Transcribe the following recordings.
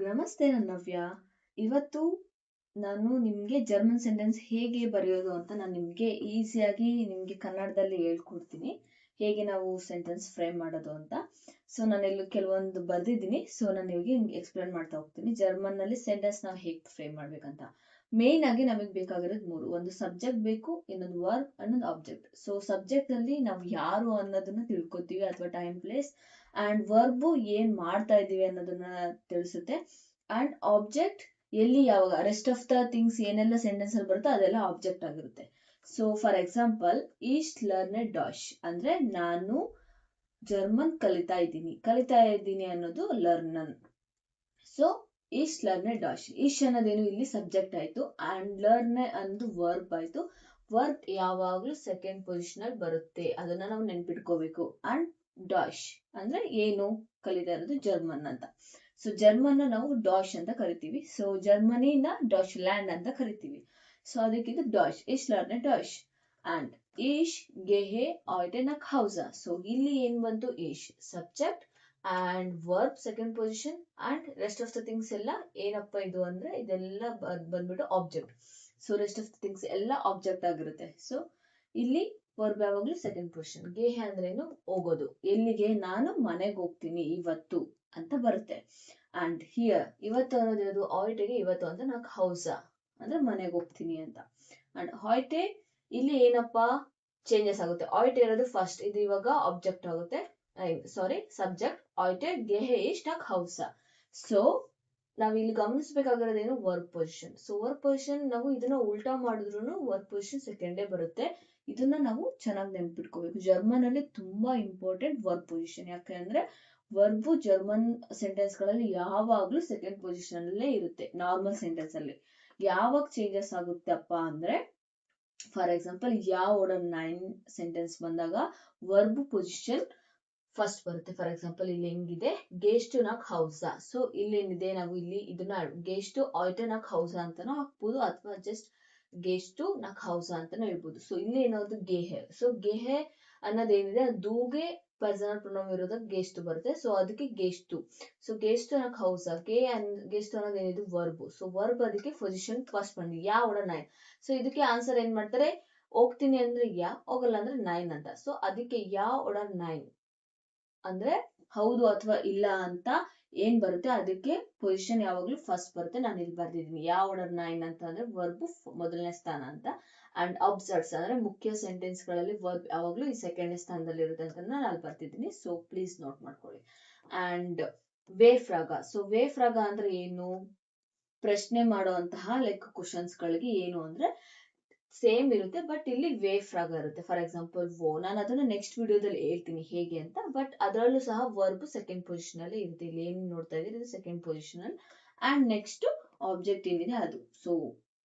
ನಮಸ್ತೆ ನನ್ನ ನವ್ಯ. ಇವತ್ತು ನಾನು ನಿಮಗೆ ಜರ್ಮನ್ ಸೆಂಟೆನ್ಸ್ ಹೇಗೆ ಬರೆಯೋದು ಅಂತ ನಾನು ನಿಮಗೆ ಈಸಿಯಾಗಿ ನಿಮಗೆ ಕನ್ನಡದಲ್ಲಿ ಹೇಳ್ಕೊಡ್ತೀನಿ. ಹೇಗೆ ನಾವು ಸೆಂಟೆನ್ಸ್ ಫ್ರೇಮ್ ಮಾಡೋದು ಅಂತ. ಸೊ ನಾನಿಲ್ಲಿ ಕೆಲವೊಂದು ಬರೆದಿದ್ದೀನಿ. ಸೊ ನಾನು ನಿಮಗೆ ಎಕ್ಸ್ಪ್ಲೇನ್ ಮಾಡ್ತಾ ಹೋಗ್ತೀನಿ. ಜರ್ಮನ್ನಲ್ಲಿ ಸೆಂಟೆನ್ಸ್ ನಾವು ಹೇಗೆ ಫ್ರೇಮ್ ಮಾಡ್ಬೇಕಂತ. ಮೇನ್ ಆಗಿ ನಮಗೆ ಬೇಕಾಗಿರೋದು ಮೂರು. ಒಂದು ಸಬ್ಜೆಕ್ಟ್ ಬೇಕು, ಇನ್ನೊಂದು ವರ್ಬ್, ಇನ್ನೊಂದು ಆಬ್ಜೆಕ್ಟ್. ಸೊ ಸಬ್ಜೆಕ್ಟ್ ಅಲ್ಲಿ ನಾವು ಯಾರು ಅನ್ನೋದನ್ನ ತಿಳ್ಕೊತೀವಿ ಅಥವಾ ಟೈಮ್ ಪ್ಲೇಸ್, ಅಂಡ್ ವರ್ಬ್ ಏನ್ ಮಾಡ್ತಾ ಇದೀವಿ ಅನ್ನೋದನ್ನ ತಿಳಿಸುತ್ತೆ. ಅಂಡ್ ಆಬ್ಜೆಕ್ಟ್ ಎಲ್ಲಿ ಯಾವಾಗ ರೆಸ್ಟ್ ಆಫ್ ದ ಥಿಂಗ್ಸ್ ಏನೆಲ್ಲ ಸೆಂಟೆನ್ಸ್ ಅಲ್ಲಿ ಬರುತ್ತೋ ಅದೆಲ್ಲ ಆಬ್ಜೆಕ್ಟ್ ಆಗಿರುತ್ತೆ. ಸೊ ಫಾರ್ ಎಕ್ಸಾಂಪಲ್ ಈಸ್ ಲರ್ನ್ ಡಾಶ್ ಅಂದ್ರೆ ನಾನು ಜರ್ಮನ್ ಕಲಿತಾ ಇದ್ದೀನಿ ಅನ್ನೋದು ಲರ್ನನ್. ಸೊ ಈಸ್ ಲರ್ನ್ ಡಾಶ್. ಈಶ್ ಅನ್ನೋದೇನು ಇಲ್ಲಿ ಸಬ್ಜೆಕ್ಟ್ ಆಯ್ತು, ಅಂಡ್ ಲರ್ನ್ ಅನ್ನೋದು ವರ್ಬ್ ಆಯ್ತು. ವರ್ಬ್ ಯಾವಾಗ್ಲೂ ಸೆಕೆಂಡ್ ಪೊಸಿಷನ್ ಅಲ್ಲಿ ಬರುತ್ತೆ, ಅದನ್ನ ನಾವು ನೆನ್ಪಿಟ್ಕೋಬೇಕು. ಅಂಡ್ ಡಾಶ್ ಅಂದ್ರೆ ಏನು ಕಲಿತಾ ಇರೋದು ಜರ್ಮನ್ ಅಂತ. ಸೊ ಜರ್ಮನ್ ನಾವು ಡಾಶ್ ಅಂತ ಕರಿತೀವಿ. ಸೊ ಜರ್ಮನಿನ ಡಾಶ್ ಲ್ಯಾಂಡ್ ಅಂತ ಕರಿತೀವಿ. ಸೊ ಅದಕ್ಕೆ ಇದು ಡಾಶ್. ಈಸ್ ಲರ್ನ್ ಡಾಶ್. ಅಂಡ್ ಈಶ್ ಗೆಹೆ ಆಯ್ಟೆ ನಕ್ ಹೌಸ. ಸೊ ಇಲ್ಲಿ ಏನ್ ಬಂತು, ಈಶ್ subject and verb second position, and rest of the things ಎಲ್ಲ ಏನಪ್ಪ ಇದು ಅಂದ್ರೆ ಇದೆಲ್ಲ ಬಂದ್ಬಿಟ್ಟು object. So rest of the things ಎಲ್ಲ ಆಬ್ಜೆಕ್ಟ್ ಆಗಿರುತ್ತೆ. ಸೊ ಇಲ್ಲಿ ವರ್ಬ್ ಯಾವಾಗ್ಲೂ ಸೆಕೆಂಡ್ ಪೊಸಿಷನ್. ಗೆಹೆ ಅಂದ್ರೆ ಏನು, ಹೋಗೋದು. ಎಲ್ಲಿಗೆ, ನಾನು ಮನೆಗೆ ಹೋಗ್ತೀನಿ ಇವತ್ತು ಅಂತ ಬರುತ್ತೆ. ಅಂಡ್ ಹಿಯರ್ ಇವತ್ತು ಅನ್ನೋದು ಆಯ್ಟೆಗೆ ಇವತ್ತು ಅಂತ ನಾಕ್ ಹೌಸ ಅಂದ್ರೆ ಮನೆಗೆ ಹೋಗ್ತೀನಿ ಅಂತ. ಅಂಡ್ ಹಾಯ್ಟೆ ಇಲ್ಲಿ ಏನಪ್ಪಾ ಚೇಂಜಸ್ ಆಗುತ್ತೆ. ಆಯ್ಟೆ ಇರೋದು ಫಸ್ಟ್, ಇದು ಇವಾಗ ಆಬ್ಜೆಕ್ಟ್ ಆಗುತ್ತೆ. ಸಾರಿ ಸಬ್ಜೆಕ್ಟ್. ಆಯ್ಟೆ ಗೆಹೆ ಇಸ್ ನಾಕ್ ಹೌಸ. ಸೊ ನಾವ್ ಇಲ್ಲಿ ಗಮನಿಸಬೇಕಾಗಿರೋದೇನು, verb position. So verb position ನಾವು ಇದನ್ನ ಉಲ್ಟಾ ಮಾಡಿದ್ರು ವರ್ಬ್ ಪೊಸಿಷನ್ ಸೆಕೆಂಡೇ ಬರುತ್ತೆ. ಇದನ್ನ ನಾವು ಚೆನ್ನಾಗಿ ನೆನ್ಪಿಟ್ಕೋಬೇಕು. ಜರ್ಮನ್ ಅಲ್ಲಿ ತುಂಬಾ ಇಂಪಾರ್ಟೆಂಟ್ ವರ್ಬ್ ಪೊಸಿಷನ್. ಯಾಕಂದ್ರೆ ವರ್ಬ್ ಜರ್ಮನ್ ಸೆಂಟೆನ್ಸ್ ಗಳಲ್ಲಿ ಯಾವಾಗ್ಲೂ ಸೆಕೆಂಡ್ ಪೊಸಿಷನ್ ಅಲ್ಲೇ ಇರುತ್ತೆ. ನಾರ್ಮಲ್ ಸೆಂಟೆನ್ಸ್ ಅಲ್ಲಿ ಯಾವಾಗ ಚೇಂಜಸ್ ಆಗುತ್ತಪ್ಪ ಅಂದ್ರೆ, for example yeah order 9 sentence ಬಂದಾಗ ವರ್ಬ್ ಪೊಸಿಷನ್ ಫಸ್ಟ್ ಬರುತ್ತೆ. ಫಾರ್ ಎಕ್ಸಾಂಪಲ್ ಇಲ್ಲಿ ಹೆಂಗಿದೆ, ಗೇಸ್ಟ್ ನಾಕ್ ಹೌಸ. ಸೊ ಇಲ್ಲಿ ಏನಿದೆ, ನಾವು ಇಲ್ಲಿ ಇದನ್ನ ಗೇಸ್ಟ್ ಆಯ್ಟೆ ನಾಕ್ ಹೌಸ ಅಂತಾನೂ ಹಾಕ್ಬೋದು, ಅಥವಾ ಜಸ್ಟ್ ಗೇಸ್ಟ್ ನಾಕ್ ಹೌಸ ಅಂತಾನು ಹೇಳ್ಬೋದು. ಸೊ ಇಲ್ಲಿ ಏನಾದ್ರು ಗೆಹೆ. ಸೊ ಗೆಹೆ ಅನ್ನೋದೇನಿದೆ, ದೂಗೆ ಪರ್ಸನಲ್ ಪ್ರೊನೌನ್ ಇರೋದಕ್ಕೆ ಗೆಸ್ಟ್ ಬರುತ್ತೆ. ಸೊ ಅದಕ್ಕೆ ಗೆಸ್ಟು. ಸೊ ಗೆಸ್ಟ್ ನಾಕ್ ಹೌಸ. ಗೆಸ್ಟ್ ಅನ್ನೋದು ಏನಿದೆ ವರ್ಬ್. ಸೊ ವರ್ಬ್ ಅದಕ್ಕೆ ಪೊಸಿಷನ್ ಫಸ್ಟ್ ಬಂದಿ ಯಾ ಓರ್ಡರ್ 9. ಸೊ ಇದಕ್ಕೆ ಆನ್ಸರ್ ಏನ್ ಮಾಡ್ತಾರೆ, ಹೋಗ್ತೀನಿ ಅಂದ್ರೆ ಯಾ, ಹೋಗಲ್ಲ ಅಂದ್ರೆ 9 ಅಂತ. ಸೊ ಅದಕ್ಕೆ ಯಾ ಓರ್ಡರ್ 9 ಅಂದ್ರೆ ಹೌದು ಅಥವಾ ಇಲ್ಲ ಅಂತ ಏನ್ ಬರುತ್ತೆ ಅದಕ್ಕೆ ಪೊಸಿಷನ್ ಯಾವಾಗ್ಲೂ ಫಸ್ಟ್ ಬರುತ್ತೆ. ನಾನು ಇಲ್ಲಿ ಬರ್ದಿದ್ದೀನಿ ಯಾ ಓರ್ಡರ್ 9 ಅಂತ ಅಂದ್ರೆ ವರ್ಬ್ ಮೊದಲನೇ ಸ್ಥಾನ ಅಂತ. ಅಂಡ್ ಅಬ್ಸರ್ಟ್ಸ್ ಅಂದ್ರೆ ಮುಖ್ಯ ಸೆಂಟೆನ್ಸ್ ಗಳಲ್ಲಿ ವರ್ಬ್ ಯಾವಾಗ್ಲೂ ಈ ಸೆಕೆಂಡ್ ಸ್ಥಾನದಲ್ಲಿ ಇರುತ್ತೆ ಅಂತ ನಾನು ಅಲ್ಲಿ ಬರ್ತಿದ್ದೀನಿ. ಸೊ ಪ್ಲೀಸ್ ನೋಟ್ ಮಾಡ್ಕೊಳ್ಳಿ. ಅಂಡ್ ವೇ ಫ್ರಾಗ. ಸೊ ವೇ ಫ್ರಾಗ ಅಂದ್ರೆ ಏನು, ಪ್ರಶ್ನೆ ಮಾಡುವಂತಹ ಲೈಕ್ ಕ್ವಶನ್ಸ್ ಗಳಿಗೆ ಏನು ಅಂದ್ರೆ ಸೇಮ್ ಇರುತ್ತೆ, ಬಟ್ ಇಲ್ಲಿ ವೇ ಫ್ರಾಗ ಇರುತ್ತೆ. ಫಾರ್ ಎಕ್ಸಾಂಪಲ್ ವೋ, ನಾನು ಅದನ್ನ ನೆಕ್ಸ್ಟ್ ವಿಡಿಯೋದಲ್ಲಿ ಹೇಳ್ತೀನಿ ಹೇಗೆ ಅಂತ. ಬಟ್ ಅದರಲ್ಲೂ ಸಹ ವರ್ಬ್ ಸೆಕೆಂಡ್ ಪೊಸಿಷನ್ ಅಲ್ಲಿ ಇರುತ್ತೆ. ಇಲ್ಲಿ ಏನ್ ನೋಡ್ತಾ ಇದ್ದೀರಿ, ಇದು second position. And next object ಏನಿದೆ ಅದು. So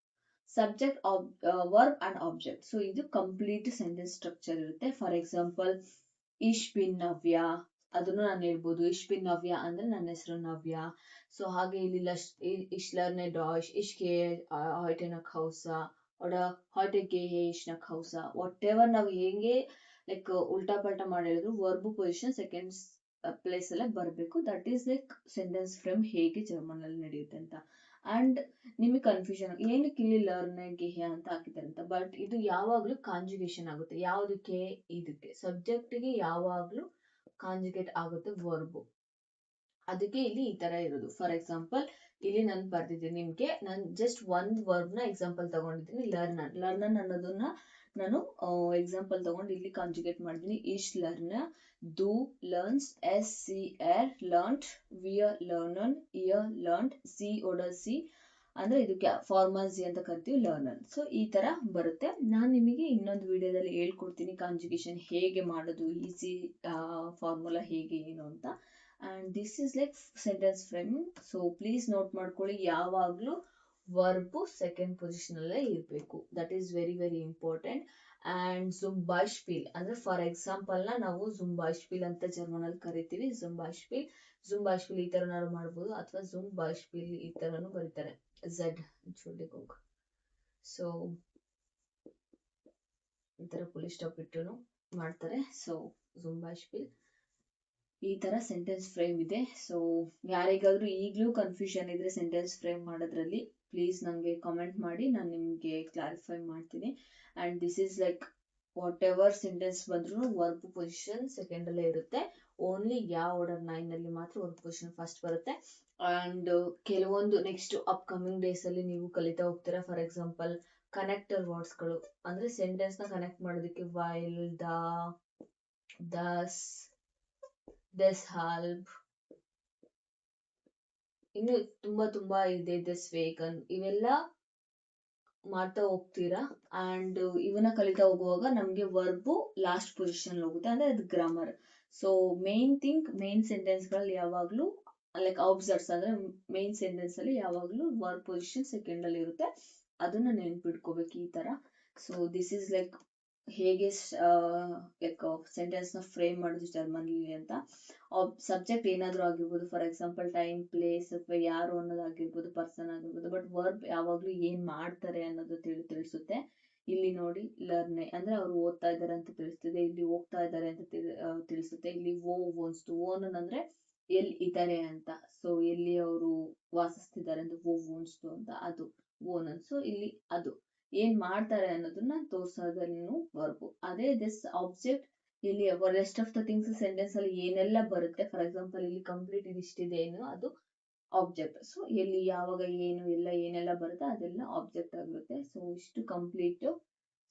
subject, verb and object. So ಇದು ಕಂಪ್ಲೀಟ್ ಸೆಂಟೆನ್ಸ್ ಸ್ಟ್ರಕ್ಚರ್ ಇರುತ್ತೆ. ಫಾರ್ ಎಕ್ಸಾಂಪಲ್ ಇಶ್ ಬಿನ್ ನವ್ಯ, ಅದನ್ನು ನಾನು ಹೇಳ್ಬೋದು. ಇಶ್ ಬಿನ್ ನವ್ಯ ಅಂದ್ರೆ ನನ್ನ ಹೆಸರು ನವ್ಯ. ಸೊ ಹಾಗೆ ಇಲ್ಲಿ ಇಶ್ ಲರ್ನ್ ಡಾಶ್, ಇಶ್ ಗೆ ಆಯ್ಟೆ ನಕ್ ಹೌಸ, ಹಾಯ್ಟೆ ಗೆಹೆ ಇಶ್ ನಕ್ ಹೌಸ. ವಾಟ್ ಎವರ್ ನಾವು ಹೇಗೆ ಲೈಕ್ ಉಲ್ಟಾ ಪಲ್ಟಾ ಮಾಡಿ ಹೇಳಿದ್ರು ವರ್ಬ್ ಪೊಸಿಷನ್ ಸೆಕೆಂಡ್ ಪ್ಲೇಸ್ ಅಲ್ಲೇ ಬರಬೇಕು. That is like sentence frame ಹೇಗೆ ಜರ್ಮನ್ ಅಲ್ಲಿ ನಡೆಯುತ್ತೆ ಅಂತ. ಅಂಡ್ ನಿಮಗೆ ಕನ್ಫ್ಯೂಷನ್ ಏನಕ್ಕೆ ಇಲ್ಲಿ ಲರ್ನ್ ಗೆಹೆ ಅಂತ ಹಾಕಿದ್ದಾರೆ ಅಂತ. ಬಟ್ ಇದು ಯಾವಾಗ್ಲೂ ಕಾಂಜುಗೇಷನ್ ಆಗುತ್ತೆ. ಯಾವುದಕ್ಕೆ, ಇದಕ್ಕೆ ಸಬ್ಜೆಕ್ಟ್ ಗೆ ಯಾವಾಗ್ಲೂ ಕಾಂಜುಗೇಟ್ ಆಗುತ್ತೆ ವರ್ಬ್. ಅದಕ್ಕೆ ಇಲ್ಲಿ ಈ ತರ ಇರೋದು. ಫಾರ್ ಎಕ್ಸಾಂಪಲ್ ಇಲ್ಲಿ ನಾನು ಬರ್ದಿದ್ದೀನಿ ನಿಮ್ಗೆ, ನಾನು ಜಸ್ಟ್ ಒಂದ್ ವರ್ಬ್ ನ ಎಕ್ಸಾಂಪಲ್ ತಗೊಂಡಿದ್ದೀನಿ. ಲರ್ನನ್ ಅನ್ನೋದನ್ನ ನಾನು ಎಕ್ಸಾಂಪಲ್ ತಗೊಂಡು ಇಲ್ಲಿ ಕಾಂಜುಗೇಟ್ ಮಾಡಿದ್ದೀನಿ. ಈಶ್ ಲರ್ನ್, ಡು ಲರ್ನ್ಸ್, ಎಸ್ ಸಿ ಆರ್ ಲರ್ನ್ಡ್, ವಿಯರ್ ಲರ್ನನ್, ಇಯರ್ ಲರ್ನ್ಡ್, ಸಿ ಓರ್ಡರ್ ಸಿ ಅಂದ್ರೆ ಇದಕ್ಕೆ ಫಾರ್ಮಲ್ ಸಿ ಅಂತ ಕರಿತೀವಿ, ಲರ್ನನ್. ಸೊ ಈ ತರ ಬರುತ್ತೆ. ನಾನು ನಿಮಗೆ ಇನ್ನೊಂದು ವಿಡಿಯೋದಲ್ಲಿ ಹೇಳ್ಕೊಡ್ತೀನಿ ಕಾಂಜುಗೇಷನ್ ಹೇಗೆ ಮಾಡೋದು, ಈಸಿ ಫಾರ್ಮುಲಾ ಹೇಗೆ ಏನು ಅಂತ. And this is like sentence framing. So please note ಮಾಡ್ಕೊಳ್ಳಿ, ಯಾವಾಗ್ಲೂ ವರ್ಬ್ ಸೆಕೆಂಡ್ ಪೊಸಿಷನ್ ಅಲ್ಲೇ ಇರಬೇಕು. That is very very important. And ಜುಂಬಾಶ್ಪೀಲ್ ಅಂದ್ರೆ ಫಾರ್ ಎಕ್ಸಾಂಪಲ್ ನಾವು ಜುಂಬಾಶ್ಪೀಲ್ ಅಂತ ಜರ್ಮನ್ ಅಲ್ಲಿ ಕರಿತೀವಿ. ಜುಂಬಾಶ್ಪೀಲ್ ಈ ತರ ನಾವು ಮಾಡ್ಬೋದು, ಅಥವಾ ಜುಂಬಾಶ್ಪೀಲ್ ಈ ತರನು ಬರೀತಾರೆ, ಝೆಡ್ ಚುಳ್ಳಿಗೋಗ್. ಸೊ ಈ ತರ ಪುಲಿ ಸ್ಟಾಪ್ ಇಟ್ಟು ಮಾಡ್ತಾರೆ. ಸೊ ಜುಂಬಾಶ್ಪೀಲ್. ಈ ತರ ಸೆಂಟೆನ್ಸ್ ಫ್ರೇಮ್ ಇದೆ. ಸೊ ಯಾರಿಗಾದ್ರೂ ಈಗಲೂ ಕನ್ಫ್ಯೂಷನ್ ಇದ್ರೆ ಸೆಂಟೆನ್ಸ್ ಫ್ರೇಮ್ ಮಾಡೋದ್ರಲ್ಲಿ, ಪ್ಲೀಸ್ ನಂಗೆ ಕಾಮೆಂಟ್ ಮಾಡಿ, ನಾನು ನಿಮ್ಗೆ ಕ್ಲಾರಿಫೈ ಮಾಡ್ತೀನಿ. And this is like what ever sentence ಬಂದ್ರು ವರ್ಬ್ ಪೊಸಿಷನ್ ಸೆಕೆಂಡ್ ಅಲ್ಲೇ ಇರುತ್ತೆ. ಓನ್ಲಿ ಆರ್ಡರ್ 9 ಅಲ್ಲಿ ಮಾತ್ರ ವರ್ಬ್ ಪೊಸಿಷನ್ ಫಸ್ಟ್ ಬರುತ್ತೆ. ಅಂಡ್ ಕೆಲವೊಂದು ನೆಕ್ಸ್ಟ್ ಅಪ್ಕಮಿಂಗ್ ಡೇಸ್ ಅಲ್ಲಿ ನೀವು ಕಲಿತಾ ಹೋಗ್ತೀರಾ. ಫಾರ್ ಎಕ್ಸಾಂಪಲ್ ಕನೆಕ್ಟರ್ ವರ್ಡ್ಸ್ಗಳು, ಅಂದ್ರೆ ಸೆಂಟೆನ್ಸ್ ನ ಕನೆಕ್ಟ್ ಮಾಡೋದಕ್ಕೆ ವೈಲ್, ದಸ್, ದಿಸ್ ಹಲ್ಪ್, ಇನ್ನು ತುಂಬಾ ಇದೆ, ದಿಸ್ ವೇಗನ್, ಇವೆಲ್ಲ ಮಾಡ್ತಾ ಹೋಗ್ತೀರಾ. ಅಂಡ್ ಇವನ್ನ ಕಲಿತಾ ಹೋಗುವಾಗ ನಮ್ಗೆ ವರ್ಬು ಲಾಸ್ಟ್ ಪೊಸಿಷನ್ ಹೋಗುತ್ತೆ, ಅಂದ್ರೆ ಅದು ಗ್ರಾಮರ್. ಸೊ ಮೇನ್ ಸೆಂಟೆನ್ಸ್ ಗಳಲ್ಲಿ ಯಾವಾಗ್ಲೂ ಲೈಕ್ ಆಬ್ಸರ್ವ್ಸ್, ಅಂದ್ರೆ ಮೇನ್ ಸೆಂಟೆನ್ಸ್ ಅಲ್ಲಿ ಯಾವಾಗ್ಲೂ ವರ್ಬ್ ಪೊಸಿಷನ್ ಸೆಕೆಂಡ್ ಅಲ್ಲಿ ಇರುತ್ತೆ. ಅದನ್ನ ನೆನ್ಪಿಟ್ಕೋಬೇಕು ಈ ತರ. ಸೊ ದಿಸ್ ಇಸ್ ಲೈಕ್ ಹೇಗೆ ಲೈಕ್ ಸೆಂಟೆನ್ಸ್ ನ ಫ್ರೇಮ್ ಮಾಡೋದು ಜರ್ಮನ್ಲಿ ಅಂತ. ಸಬ್ಜೆಕ್ಟ್ ಏನಾದ್ರೂ ಆಗಿರ್ಬೋದು, ಫಾರ್ ಎಕ್ಸಾಂಪಲ್ ಟೈಮ್, ಪ್ಲೇಸ್, ಅಥವಾ ಯಾರು ಅನ್ನೋದಾಗಿರ್ಬೋದು, ಪರ್ಸನ್ ಆಗಿರ್ಬೋದು, ಬಟ್ ವರ್ಬ್ ಯಾವಾಗ್ಲೂ ಏನ್ ಮಾಡ್ತಾರೆ ಅನ್ನೋದು ತಿಳಿಸುತ್ತೆ. ಇಲ್ಲಿ ನೋಡಿ ಲರ್ನೆ ಅಂದ್ರೆ ಅವ್ರು ಓದ್ತಾ ಇದಾರೆ ಅಂತ ತಿಳಿಸ್ತಿದೆ, ಇಲ್ಲಿ ಹೋಗ್ತಾ ಇದಾರೆ ಅಂತ ತಿಳಿಸುತ್ತೆ. ಇಲ್ಲಿ ಓನ್ ಅಂದ್ರೆ ಎಲ್ಲಿ ಇದ್ದಾರೆ ಅಂತ, ಸೊ ಎಲ್ಲಿ ಅವರು ವಾಸಿಸ್ತಿದ್ದಾರೆ ಅಂತ ಓನ್ಸ್ಟು ಅಂತ, ಅದು ಓನ್. ಸೊ ಇಲ್ಲಿ ಅದು ಏನ್ ಮಾಡ್ತಾರೆ ಅನ್ನೋದನ್ನ ತೋರ್ಸೋದನ್ನು ವರ್ಬು. ಅದೇ ದಿಸ್ ಆಬ್ಜೆಕ್ಟ್, ಇಲ್ಲಿ rest of the things sentence ಅಲ್ಲಿ ಏನೆಲ್ಲ ಬರುತ್ತೆ, ಫಾರ್ ಎಕ್ಸಾಂಪಲ್ ಇಲ್ಲಿ ಕಂಪ್ಲೀಟ್ ಇದಿಷ್ಟಿದೆ ಏನು, ಅದು ಆಬ್ಜೆಕ್ಟ್. ಸೊ ಎಲ್ಲಿ ಯಾವಾಗ ಏನು ಏನೆಲ್ಲ ಬರುತ್ತೆ ಅದೆಲ್ಲ ಆಬ್ಜೆಕ್ಟ್ ಆಗಿರುತ್ತೆ. ಸೊ ಇಷ್ಟು ಕಂಪ್ಲೀಟ್.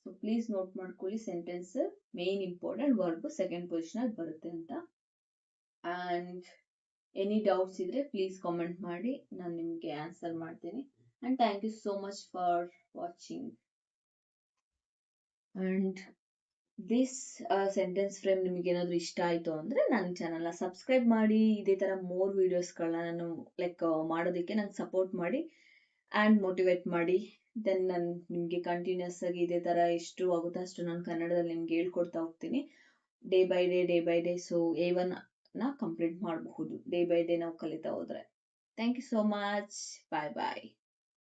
ಸೊ ಪ್ಲೀಸ್ ನೋಟ್ ಮಾಡ್ಕೊಳ್ಳಿ, sentence main important, verb second position ಅಲ್ಲಿ ಬರುತ್ತೆ ಅಂತ. ಅಂಡ್ ಎನಿ ಡೌಟ್ಸ್ ಇದ್ರೆ ಪ್ಲೀಸ್ ಕಾಮೆಂಟ್ ಮಾಡಿ, ನಾನು ನಿಮ್ಗೆ ಆನ್ಸರ್ ಮಾಡ್ತೀನಿ. And thank you so much for watching. And this sentence frame ನಿಮಗೆ ಏನಾದ್ರು ಇಷ್ಟ ಆಯ್ತು ಅಂದ್ರೆ ನನ್ನ ಚಾನಲ್ನ ಸಬ್ಸ್ಕ್ರೈಬ್ ಮಾಡಿ, ಇದೇ ತರ ಮೋರ್ ವಿಡಿಯೋಸ್ಗಳನ್ನ ನಾನು ಲೈಕ್ ಮಾಡೋದಕ್ಕೆ ನಂಗೆ ಸಪೋರ್ಟ್ ಮಾಡಿ ಆ್ಯಂಡ್ ಮೋಟಿವೇಟ್ ಮಾಡಿ. ದೆನ್ ನಾನು ನಿಮಗೆ ಕಂಟಿನ್ಯೂಸ್ ಆಗಿ ಇದೇ ತರ ಎಷ್ಟು ಆಗುತ್ತೋ ಅಷ್ಟು ನಾನು ಕನ್ನಡದಲ್ಲಿ ನಿಮ್ಗೆ ಹೇಳ್ಕೊಡ್ತಾ ಹೋಗ್ತೀನಿ, day by day. So A1 ನ ಕಂಪ್ಲೀಟ್ ಮಾಡಬಹುದು ಡೇ ಬೈ ಡೇ ನಾವು ಕಲಿತಾ ಹೋದ್ರೆ. Thank you so much. Bye.